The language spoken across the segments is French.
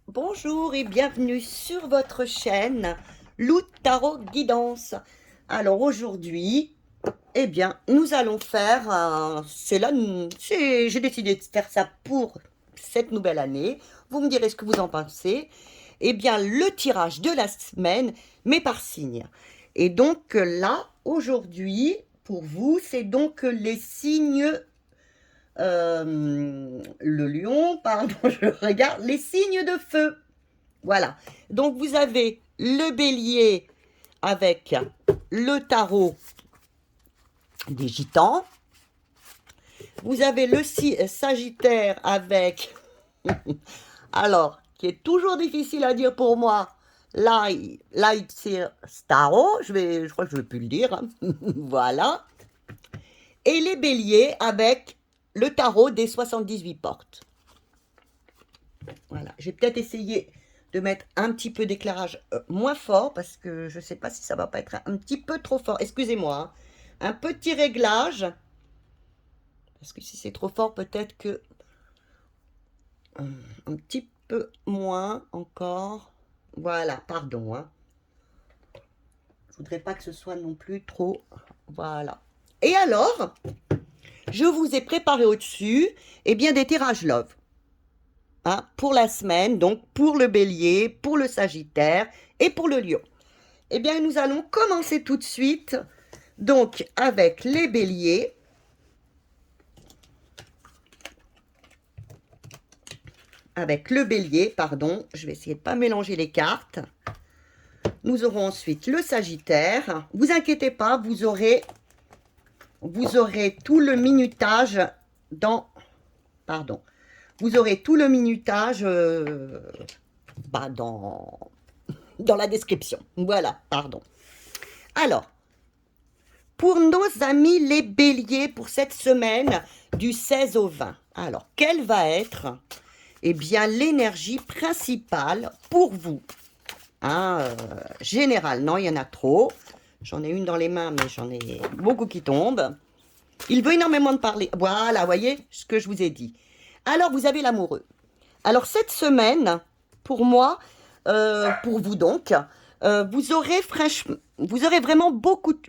Bonjour et bienvenue sur votre chaîne Lou Tarot Guidance. Alors aujourd'hui, nous allons faire, j'ai décidé de faire ça pour cette nouvelle année. Vous me direz ce que vous en pensez. Le tirage de la semaine, mais par signe. Et donc là, aujourd'hui, pour vous, c'est donc les signes le lion, pardon, je regarde, les signes de feu. Voilà. Donc vous avez le bélier avec le tarot des gitans. Vous avez le sagittaire avec, alors, qui est toujours difficile à dire pour moi, Light Starro, je crois que je ne vais plus le dire, hein. Voilà. Et les béliers avec le tarot des 78 portes. Voilà, j'ai peut-être essayé de mettre un petit peu d'éclairage moins fort parce que je ne sais pas si ça va pas être un petit peu trop fort. Excusez-moi, hein. Un petit réglage parce que si c'est trop fort, peut-être que un petit peu moins encore. Voilà, pardon, hein. Je voudrais pas que ce soit non plus trop. Voilà. Et alors, je vous ai préparé au-dessus, des tirages love. Hein, pour la semaine, donc pour le bélier, pour le sagittaire et pour le lion. Nous allons commencer tout de suite donc avec les béliers. Avec le bélier, pardon, je vais essayer de ne pas mélanger les cartes. Nous aurons ensuite le sagittaire. Vous inquiétez pas, vous aurez tout le minutage dans... Pardon. Vous aurez tout le minutage dans la description. Voilà, pardon. Alors, pour nos amis les béliers pour cette semaine du 16 au 20. Alors, quelle va être l'énergie principale pour vous, hein, générale, non, il y en a trop. J'en ai une dans les mains, mais j'en ai beaucoup qui tombent. Il veut énormément de parler. Voilà, voyez ce que je vous ai dit. Alors, vous avez l'amoureux. Alors, cette semaine, pour moi, pour vous donc, vous aurez vraiment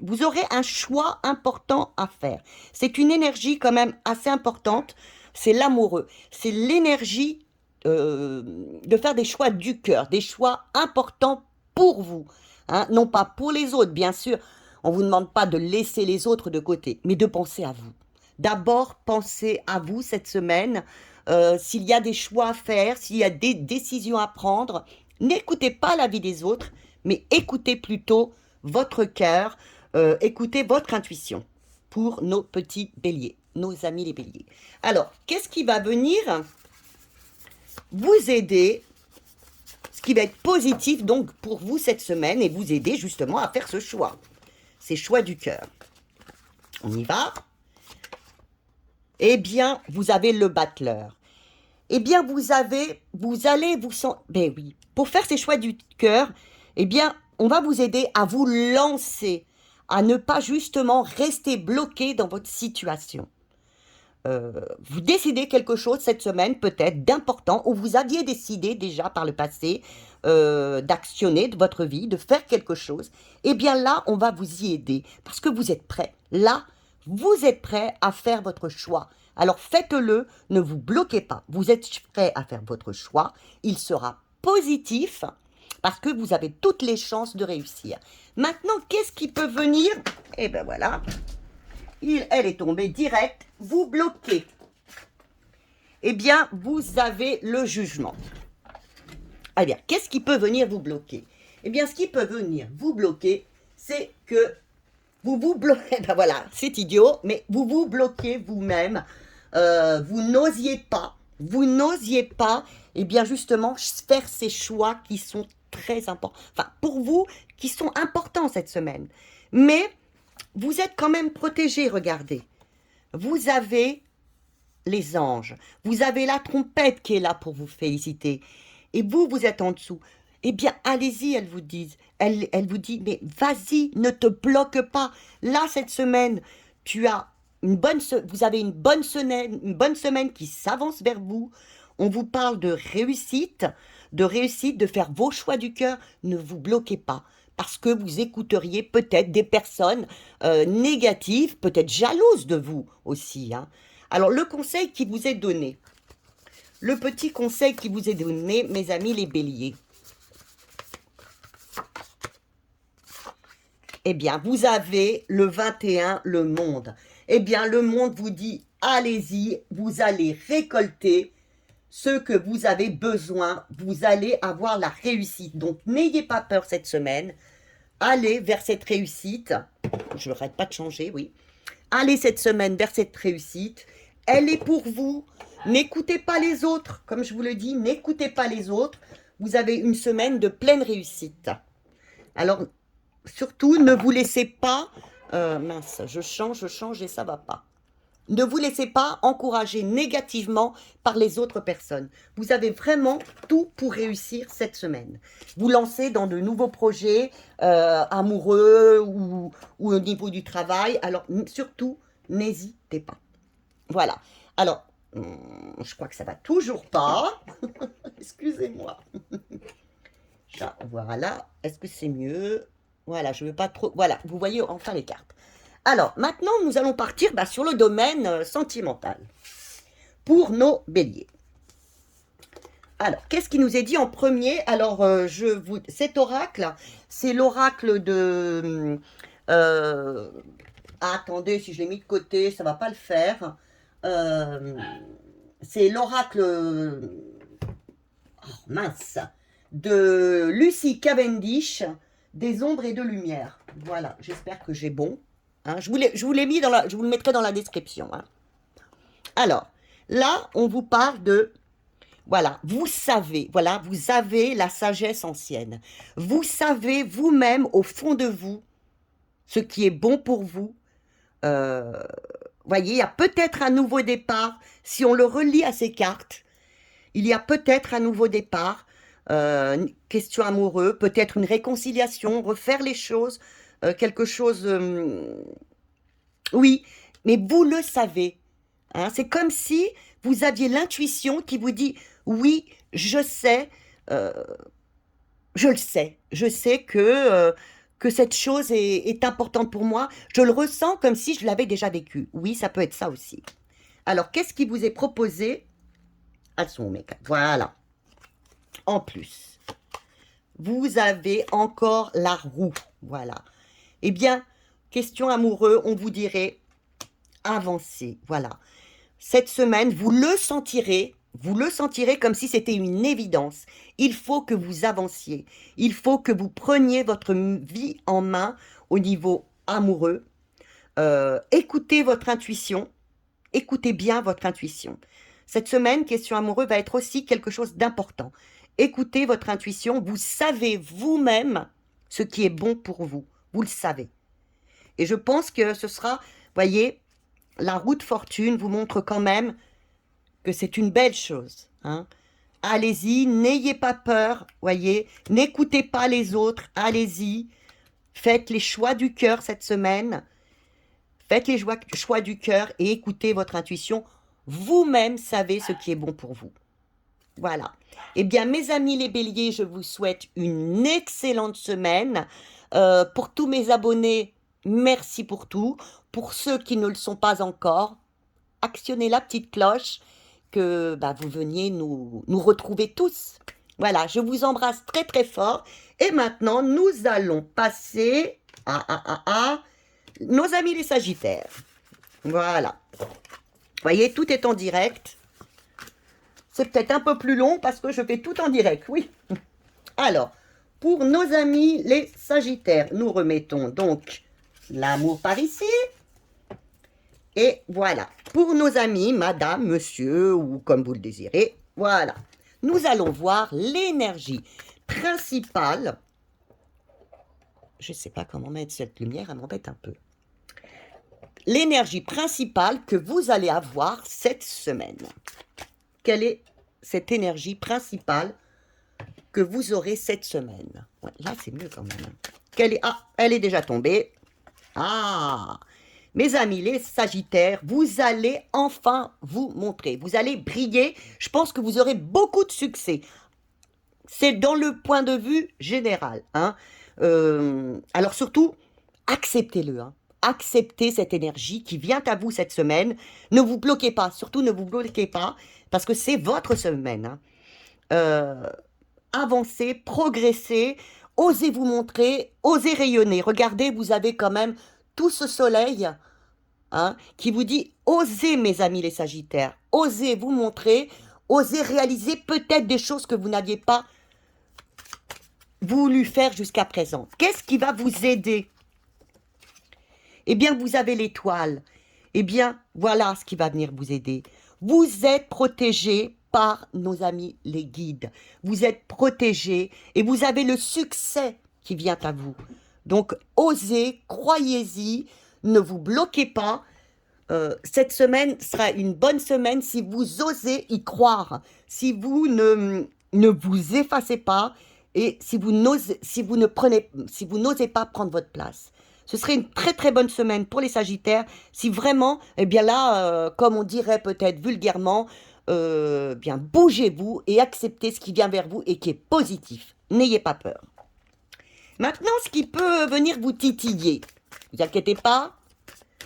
vous aurez un choix important à faire. C'est une énergie quand même assez importante. C'est l'amoureux. C'est l'énergie de faire des choix du cœur, des choix importants pour vous, hein, non pas pour les autres, bien sûr. On vous demande pas de laisser les autres de côté, mais de penser à vous. D'abord, pensez à vous cette semaine. S'il y a des choix à faire, s'il y a des décisions à prendre, n'écoutez pas l'avis des autres, mais écoutez plutôt votre cœur, écoutez votre intuition pour nos petits béliers, nos amis les béliers. Alors, qu'est-ce qui va venir vous aider, ce qui va être positif donc pour vous cette semaine et vous aider justement à faire ce choix, ces choix du cœur. On y va? Vous avez le battleur. Vous allez vous sentir, ben oui, pour faire ces choix du cœur, on va vous aider à vous lancer, à ne pas justement rester bloqué dans votre situation. Vous décidez quelque chose cette semaine, peut-être d'important, ou vous aviez décidé déjà par le passé d'actionner de votre vie, de faire quelque chose. Là, on va vous y aider parce que vous êtes prêt. Là, vous êtes prêt à faire votre choix. Alors faites-le, ne vous bloquez pas. Vous êtes prêt à faire votre choix. Il sera positif parce que vous avez toutes les chances de réussir. Maintenant, qu'est-ce qui peut venir? Voilà. Elle est tombée direct, vous bloquez. Vous avez le jugement. Qu'est-ce qui peut venir vous bloquer? Ce qui peut venir vous bloquer, c'est que vous vous bloquez. Voilà, c'est idiot, mais vous vous bloquez vous-même. Vous n'osiez pas, justement, faire ces choix qui sont très importants. Enfin, pour vous, qui sont importants cette semaine. Mais vous êtes quand même protégé, regardez. Vous avez les anges. Vous avez la trompette qui est là pour vous féliciter. Et vous, vous êtes en dessous. Allez-y, elle vous dit. Elle vous dit, mais vas-y, ne te bloque pas. Là, cette semaine, vous avez une bonne semaine qui s'avance vers vous. On vous parle de réussite. de réussite, de faire vos choix du cœur. Ne vous bloquez pas. Parce que vous écouteriez peut-être des personnes négatives, peut-être jalouses de vous aussi, hein. Alors, le conseil qui vous est donné, le petit conseil qui vous est donné, mes amis les béliers. Eh bien, vous avez le 21, le monde. Eh bien, le monde vous dit, allez-y, vous allez récolter ce que vous avez besoin. Vous allez avoir la réussite. Donc, n'ayez pas peur cette semaine. Allez vers cette réussite. Je n'arrête pas de changer, oui. Allez cette semaine vers cette réussite. Elle est pour vous. N'écoutez pas les autres. Comme je vous le dis, n'écoutez pas les autres. Vous avez une semaine de pleine réussite. Alors, surtout, ne vous laissez pas... mince, je change et ça va pas. Ne vous laissez pas encourager négativement par les autres personnes. Vous avez vraiment tout pour réussir cette semaine. Vous lancez dans de nouveaux projets amoureux ou au niveau du travail. Alors, surtout, n'hésitez pas. Voilà. Alors, je crois que ça va toujours pas. Excusez-moi. Voilà. Est-ce que c'est mieux? Voilà, je ne veux pas trop... Voilà, vous voyez enfin les cartes. Alors, maintenant, nous allons partir sur le domaine sentimental pour nos béliers. Alors, qu'est-ce qui nous est dit en premier? Alors, cet oracle, c'est l'oracle de... attendez, si je l'ai mis de côté, ça ne va pas le faire. C'est l'oracle... oh, mince. De Lucy Cavendish, des ombres et de lumière. Voilà, j'espère que j'ai bon. Hein, je vous l'ai mis je vous le mettrai dans la description. Hein. Alors, là, on vous parle de... Voilà, vous savez, voilà, vous avez la sagesse ancienne. Vous savez vous-même, au fond de vous, ce qui est bon pour vous. Voyez, il y a peut-être un nouveau départ. Si on le relie à ces cartes, il y a peut-être un nouveau départ. Question amoureuse, peut-être une réconciliation, refaire les choses, quelque chose... oui, mais vous le savez. Hein, c'est comme si vous aviez l'intuition qui vous dit, oui, je sais, je le sais. Je sais que cette chose est importante pour moi. Je le ressens comme si je l'avais déjà vécu. Oui, ça peut être ça aussi. Alors, qu'est-ce qui vous est proposé? Elles sont mes cartes. Voilà. En plus, vous avez encore la roue. Voilà. Eh bien, question amoureuse, on vous dirait avancez. Voilà. Cette semaine, vous le sentirez comme si c'était une évidence. Il faut que vous avanciez. Il faut que vous preniez votre vie en main au niveau amoureux. Écoutez votre intuition. Écoutez bien votre intuition. Cette semaine, question amoureuse va être aussi quelque chose d'important. Écoutez votre intuition. Vous savez vous-même ce qui est bon pour vous. Vous le savez. Et je pense que ce sera, voyez, la roue de fortune vous montre quand même que c'est une belle chose. Hein. Allez-y, n'ayez pas peur, voyez, n'écoutez pas les autres, allez-y. Faites les choix du cœur cette semaine. Faites les choix du cœur et écoutez votre intuition. Vous-même savez ce qui est bon pour vous. Voilà. Eh bien, mes amis les béliers, je vous souhaite une excellente semaine. Pour tous mes abonnés, merci pour tout. Pour ceux qui ne le sont pas encore, actionnez la petite cloche, que vous veniez nous retrouver tous. Voilà, je vous embrasse très très fort. Et maintenant, nous allons passer à nos amis les sagittaires. Voilà. Vous voyez, tout est en direct. C'est peut-être un peu plus long parce que je fais tout en direct, oui. Alors, pour nos amis les sagittaires, nous remettons donc l'amour par ici. Et voilà, pour nos amis, madame, monsieur, ou comme vous le désirez, voilà. Nous allons voir l'énergie principale. Je ne sais pas comment mettre cette lumière, elle m'embête un peu. L'énergie principale que vous allez avoir cette semaine. Quelle est cette énergie principale que vous aurez cette semaine? Ouais, là, c'est mieux quand même. Elle est déjà tombée. Ah! Mes amis, les sagittaires, vous allez enfin vous montrer. Vous allez briller. Je pense que vous aurez beaucoup de succès. c'est dans le point de vue général. Hein. Alors surtout, acceptez-le. Hein. Acceptez cette énergie qui vient à vous cette semaine. Ne vous bloquez pas, surtout ne vous bloquez pas, parce que c'est votre semaine. Hein. Avancez, progressez, osez vous montrer, osez rayonner. Regardez, vous avez quand même tout ce soleil hein, qui vous dit, osez mes amis les Sagittaires, osez vous montrer, osez réaliser peut-être des choses que vous n'aviez pas voulu faire jusqu'à présent. Qu'est-ce qui va vous aider? Eh bien, vous avez l'étoile. Eh bien, voilà ce qui va venir vous aider. Vous êtes protégé par nos amis les guides. Vous êtes protégé et vous avez le succès qui vient à vous. Donc, osez, croyez-y, ne vous bloquez pas. Cette semaine sera une bonne semaine si vous osez y croire, si vous ne vous effacez pas et si vous n'osez pas prendre votre place. Ce serait une très très bonne semaine pour les Sagittaires si vraiment, eh bien là, comme on dirait peut-être vulgairement, bien bougez-vous et acceptez ce qui vient vers vous et qui est positif. N'ayez pas peur. Maintenant, ce qui peut venir vous titiller, vous inquiétez pas,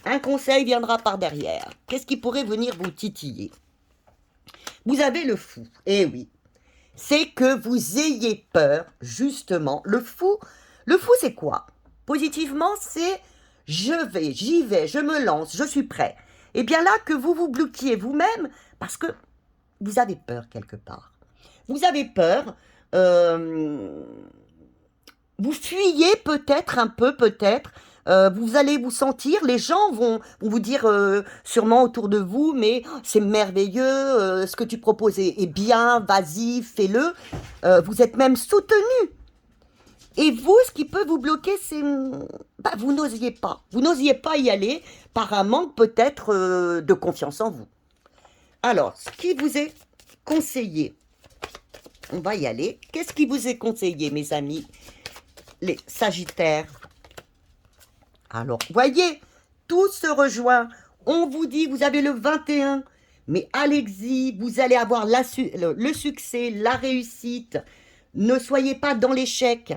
un conseil viendra par derrière. Qu'est-ce qui pourrait venir vous titiller? Vous avez le fou. Eh oui. C'est que vous ayez peur, justement. Le fou, c'est quoi? Positivement, c'est je vais, j'y vais, je me lance, je suis prêt. Et bien là, que vous vous bloquiez vous-même, parce que vous avez peur quelque part. Vous avez peur, vous fuyez peut-être un peu, peut-être. Vous allez vous sentir, les gens vont vous dire sûrement autour de vous, mais c'est merveilleux, ce que tu proposes est bien, vas-y, fais-le. Vous êtes même soutenu. Et vous, ce qui peut vous bloquer, c'est vous n'osiez pas. Vous n'osiez pas y aller par un manque peut-être de confiance en vous. Alors, ce qui vous est conseillé, on va y aller. Qu'est-ce qui vous est conseillé, mes amis, les Sagittaires? Alors, voyez, tout se rejoint. On vous dit, vous avez le 21, mais allez-y, vous allez avoir le succès, la réussite. Ne soyez pas dans l'échec.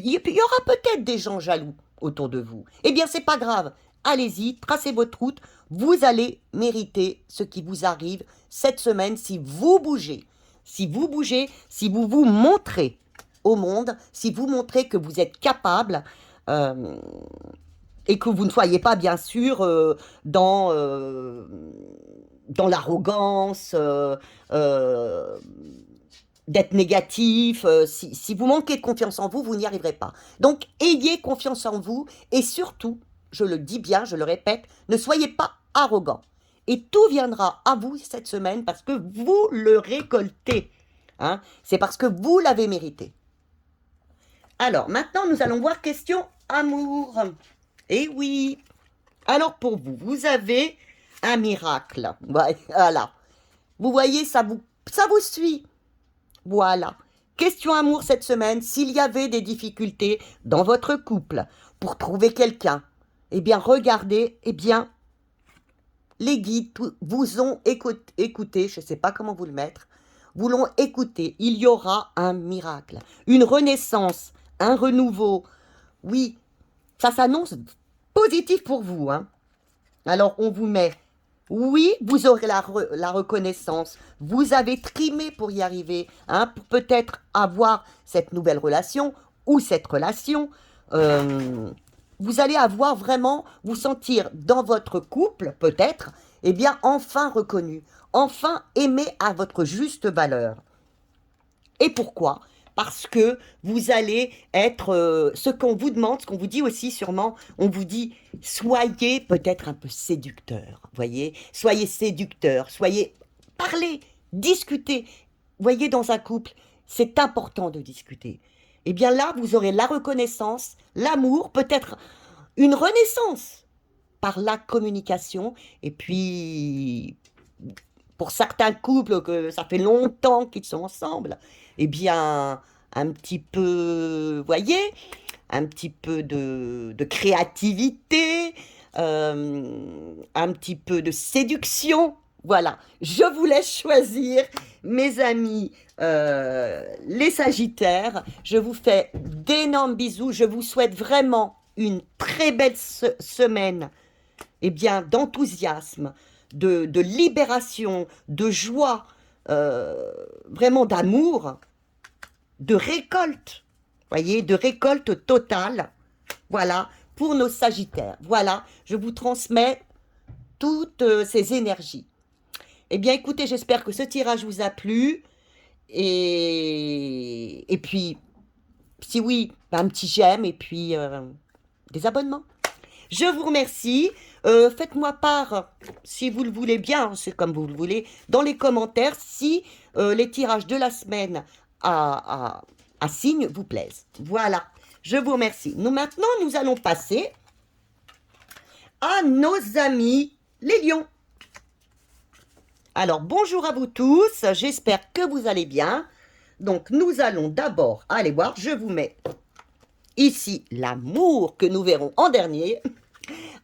Il y aura peut-être des gens jaloux autour de vous. Eh bien, c'est pas grave. Allez-y, tracez votre route. Vous allez mériter ce qui vous arrive cette semaine si vous bougez. Si vous bougez, si vous vous montrez au monde, si vous montrez que vous êtes capable et que vous ne soyez pas, bien sûr, dans l'arrogance, d'être négatif. Si vous manquez de confiance en vous, vous n'y arriverez pas. Donc, ayez confiance en vous et surtout, je le dis bien, je le répète, ne soyez pas arrogant. Et tout viendra à vous cette semaine parce que vous le récoltez. Hein? C'est parce que vous l'avez mérité. Alors, maintenant, nous allons voir question amour. Eh oui. Alors, pour vous, vous avez un miracle. Voilà. Vous voyez, ça vous suit. Voilà. Question amour cette semaine. S'il y avait des difficultés dans votre couple pour trouver quelqu'un, eh bien, regardez, eh bien, les guides vous ont écouté, je ne sais pas comment vous le mettre, vous l'ont écouté. Il y aura un miracle, une renaissance, un renouveau. Oui, ça s'annonce positif pour vous. Hein. Alors, on vous met... Oui, vous aurez la reconnaissance. Vous avez trimé pour y arriver, hein, pour peut-être avoir cette nouvelle relation ou cette relation. Vous allez avoir vraiment, vous sentir dans votre couple, peut-être, eh bien, enfin reconnu, enfin aimé à votre juste valeur. Et pourquoi ? Parce que vous allez être ce qu'on vous demande, ce qu'on vous dit aussi sûrement, on vous dit soyez peut-être un peu séducteur, voyez, soyez séducteur, parlez, discutez. Voyez, dans un couple, c'est important de discuter. Eh bien là, vous aurez la reconnaissance, l'amour, peut-être une renaissance par la communication. Et puis, pour certains couples que ça fait longtemps qu'ils sont ensemble, eh bien, un petit peu, voyez, un petit peu de créativité, un petit peu de séduction, Voilà, je vous laisse choisir, mes amis, les Sagittaires. Je vous fais d'énormes bisous. Je vous souhaite vraiment une très belle semaine, eh bien, d'enthousiasme, de libération, de joie, vraiment d'amour, de récolte. Voyez, de récolte totale. Voilà, pour nos Sagittaires. Voilà, je vous transmets toutes ces énergies. Eh bien, écoutez, j'espère que ce tirage vous a plu. Et puis, si oui, un petit j'aime et puis des abonnements. Je vous remercie. Faites-moi part, si vous le voulez bien, c'est comme vous le voulez, dans les commentaires, si les tirages de la semaine à signe vous plaisent. Voilà, je vous remercie. Maintenant, nous allons passer à nos amis les lions. Alors, bonjour à vous tous, j'espère que vous allez bien. Donc, nous allons d'abord aller voir, je vous mets ici l'amour que nous verrons en dernier.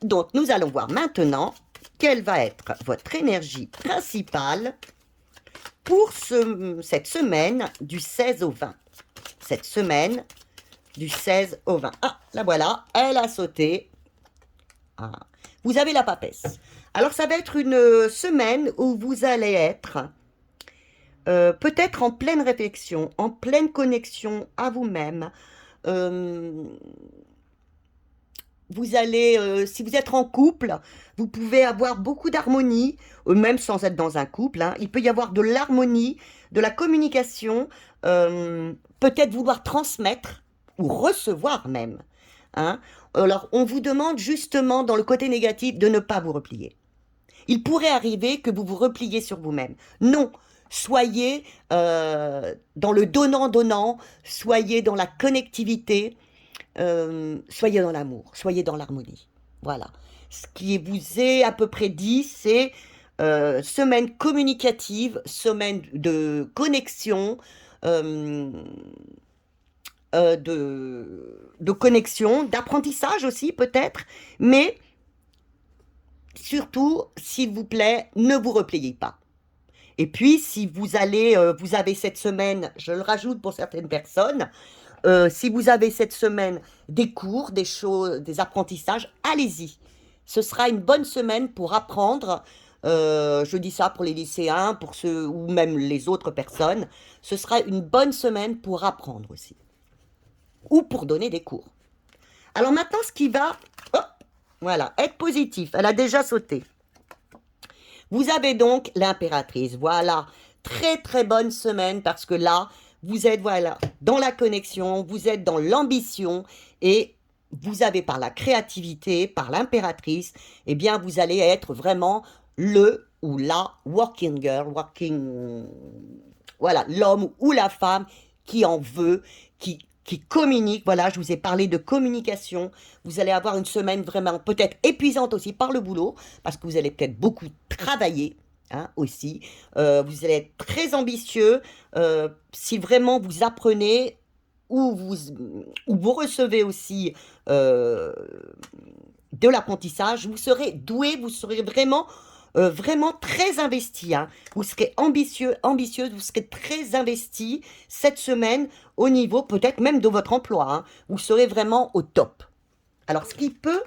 Donc, nous allons voir maintenant quelle va être votre énergie principale pour cette semaine du 16 au 20. Cette semaine du 16 au 20. Ah, la voilà, elle a sauté. Ah. Vous avez la papesse. Alors, ça va être une semaine où vous allez être peut-être en pleine réflexion, en pleine connexion à vous-même. Vous allez, si vous êtes en couple, vous pouvez avoir beaucoup d'harmonie, même sans être dans un couple. Hein. Il peut y avoir de l'harmonie, de la communication, peut-être vouloir transmettre ou recevoir même. Hein. Alors, on vous demande justement, dans le côté négatif, de ne pas vous replier. Il pourrait arriver que vous vous repliez sur vous-même. Non, soyez dans le donnant-donnant, soyez dans la connectivité, soyez dans l'amour, soyez dans l'harmonie. Voilà. Ce qui vous est à peu près dit, c'est semaine communicative, semaine de connexion, de connexion, d'apprentissage aussi peut-être, mais surtout, s'il vous plaît, ne vous repliez pas. Et puis, si vous allez, vous avez cette semaine, je le rajoute pour certaines personnes, si vous avez cette semaine des cours, des choses, des apprentissages, allez-y. Ce sera une bonne semaine pour apprendre. Je dis ça pour les lycéens, pour ceux ou même les autres personnes. Ce sera une bonne semaine pour apprendre aussi. Ou pour donner des cours. Alors maintenant, ce qui va, hop, voilà, être positif. Elle a déjà sauté. Vous avez donc l'impératrice. Voilà, très très bonne semaine parce que là, vous êtes voilà dans la connexion, vous êtes dans l'ambition et vous avez par la créativité, par l'impératrice, eh bien vous allez être vraiment le ou la working girl, voilà, l'homme ou la femme qui en veut, qui communique. Voilà, je vous ai parlé de communication. Vous allez avoir une semaine vraiment peut-être épuisante aussi par le boulot, parce que vous allez peut-être beaucoup travailler hein, aussi. Vous allez être très ambitieux. Si vraiment vous apprenez ou vous recevez aussi de l'apprentissage, vous serez doué, vous serez vraiment très investi. Hein. Vous serez ambitieuse, vous serez très investi cette semaine au niveau peut-être même de votre emploi. Hein. Vous serez vraiment au top. Alors, ce qui peut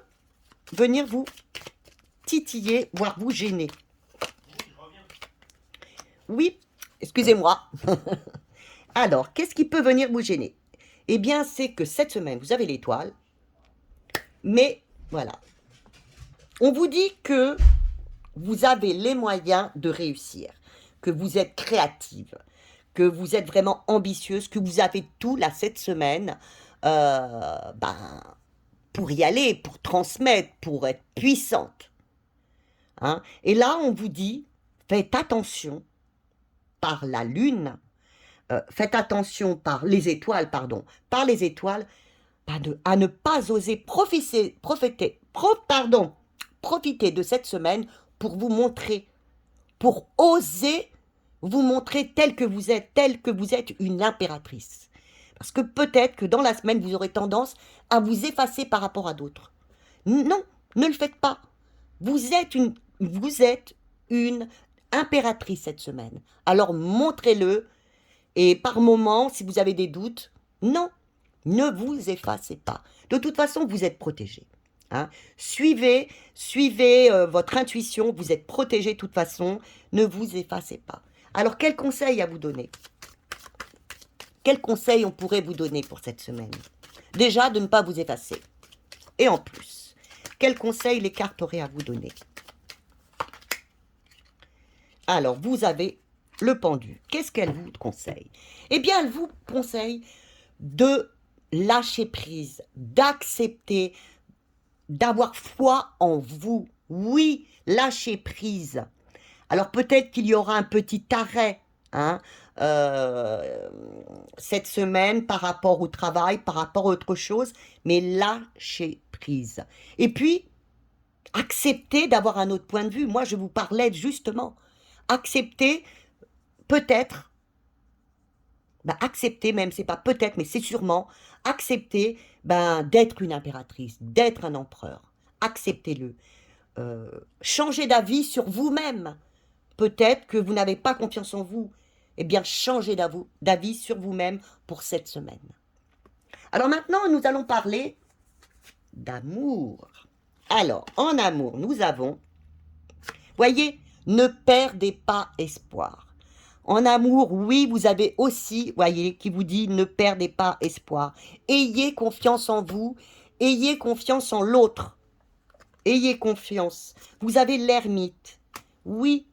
venir vous titiller, voire vous gêner. Oui, excusez-moi. Alors, qu'est-ce qui peut venir vous gêner? Eh bien, c'est que cette semaine, vous avez l'étoile. Mais, voilà. On vous dit que vous avez les moyens de réussir, que vous êtes créative, que vous êtes vraiment ambitieuse, que vous avez tout là cette semaine pour y aller, pour transmettre, pour être puissante. Hein. Et là, on vous dit, faites attention par la lune, faites attention par les étoiles, à ne pas oser profiter de cette semaine pour vous montrer, pour oser vous montrer tel que vous êtes une impératrice. Parce que peut-être que dans la semaine, vous aurez tendance à vous effacer par rapport à d'autres. Non, ne le faites pas. Vous êtes une impératrice cette semaine. Alors montrez-le. Et par moment, si vous avez des doutes, non, ne vous effacez pas. De toute façon, vous êtes protégé. Hein. Suivez votre intuition, vous êtes protégé de toute façon, ne vous effacez pas. Alors, quel conseil à vous donner? Quel conseil on pourrait vous donner pour cette semaine? Déjà, de ne pas vous effacer. Et en plus, quel conseil les cartes auraient à vous donner? Alors, vous avez le pendu. Qu'est-ce qu'elle vous conseille? Eh bien, elle vous conseille de lâcher prise, d'accepter, d'avoir foi en vous. Oui, lâcher prise. Alors, peut-être qu'il y aura un petit arrêt, hein, cette semaine par rapport au travail, par rapport à autre chose, mais lâcher prise. Et puis, accepter d'avoir un autre point de vue. Moi, je vous parlais justement. Accepter, peut-être, accepter même, c'est pas peut-être, mais c'est sûrement, accepter d'être une impératrice, d'être un empereur. Acceptez-le. Changer d'avis sur vous-même. Peut-être que vous n'avez pas confiance en vous. Eh bien, changez d'avis sur vous-même pour cette semaine. Alors maintenant, nous allons parler d'amour. Alors, en amour, nous avons, voyez, ne perdez pas espoir. En amour, oui, vous avez aussi, voyez, qui vous dit ne perdez pas espoir. Ayez confiance en vous, ayez confiance en l'autre. Ayez confiance. Vous avez l'ermite. Oui,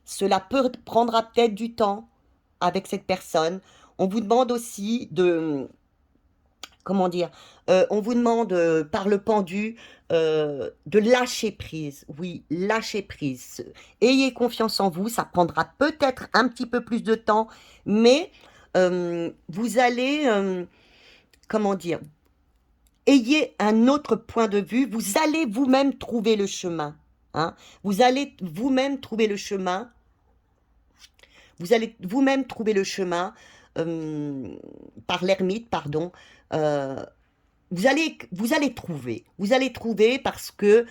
cela prendra peut-être du temps avec cette personne. On vous demande aussi de, comment dire, on vous demande par le pendu de lâcher prise. Oui, lâcher prise. Ayez confiance en vous, ça prendra peut-être un petit peu plus de temps, mais vous allez, comment dire, ayez un autre point de vue, vous allez vous-même trouver le chemin. Hein. Vous allez vous-même trouver le chemin. Vous allez vous-même trouver le chemin par l'ermite, pardon. Vous allez trouver parce que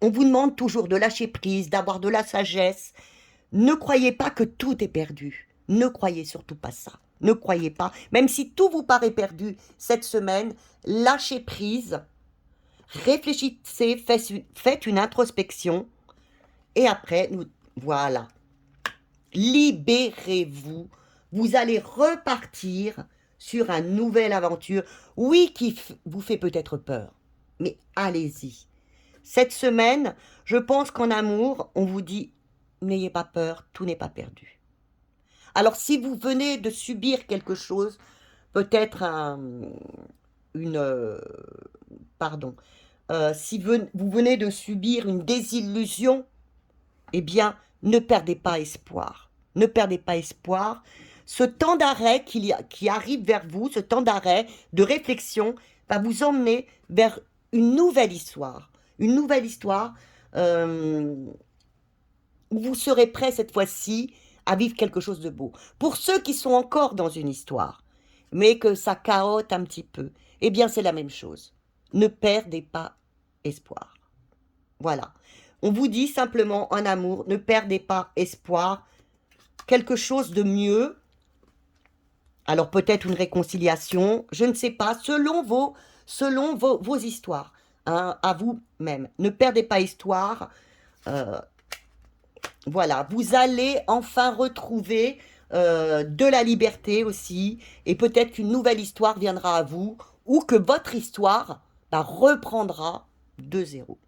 on vous demande toujours de lâcher prise, d'avoir de la sagesse. Ne croyez pas que tout est perdu. Ne croyez surtout pas ça. Ne croyez pas. Même si tout vous paraît perdu cette semaine, lâchez prise, réfléchissez, faites une introspection et après, voilà. Libérez-vous. Vous allez repartir sur une nouvelle aventure. Oui, qui vous fait peut-être peur, mais allez-y. Cette semaine, je pense qu'en amour, on vous dit, n'ayez pas peur, tout n'est pas perdu. Alors, si vous venez de subir quelque chose, peut-être si vous venez de subir une désillusion, eh bien, ne perdez pas espoir. Ne perdez pas espoir. Ce temps d'arrêt qui arrive vers vous, ce temps d'arrêt, de réflexion, va vous emmener vers une nouvelle histoire. Une nouvelle histoire où vous serez prêt cette fois-ci à vivre quelque chose de beau. Pour ceux qui sont encore dans une histoire, mais que ça carotte un petit peu, eh bien c'est la même chose. Ne perdez pas espoir. Voilà. On vous dit simplement en amour, ne perdez pas espoir. Quelque chose de mieux. Alors peut-être une réconciliation, je ne sais pas, selon vos histoires, hein, à vous-même. Ne perdez pas espoir. Voilà, vous allez enfin retrouver de la liberté aussi, et peut-être qu'une nouvelle histoire viendra à vous, ou que votre histoire reprendra de zéro.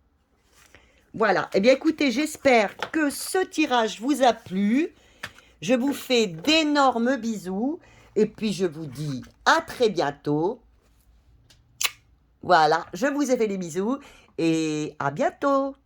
Voilà, eh bien écoutez, j'espère que ce tirage vous a plu. Je vous fais d'énormes bisous, et puis je vous dis à très bientôt. Voilà, je vous ai fait des bisous, et à bientôt.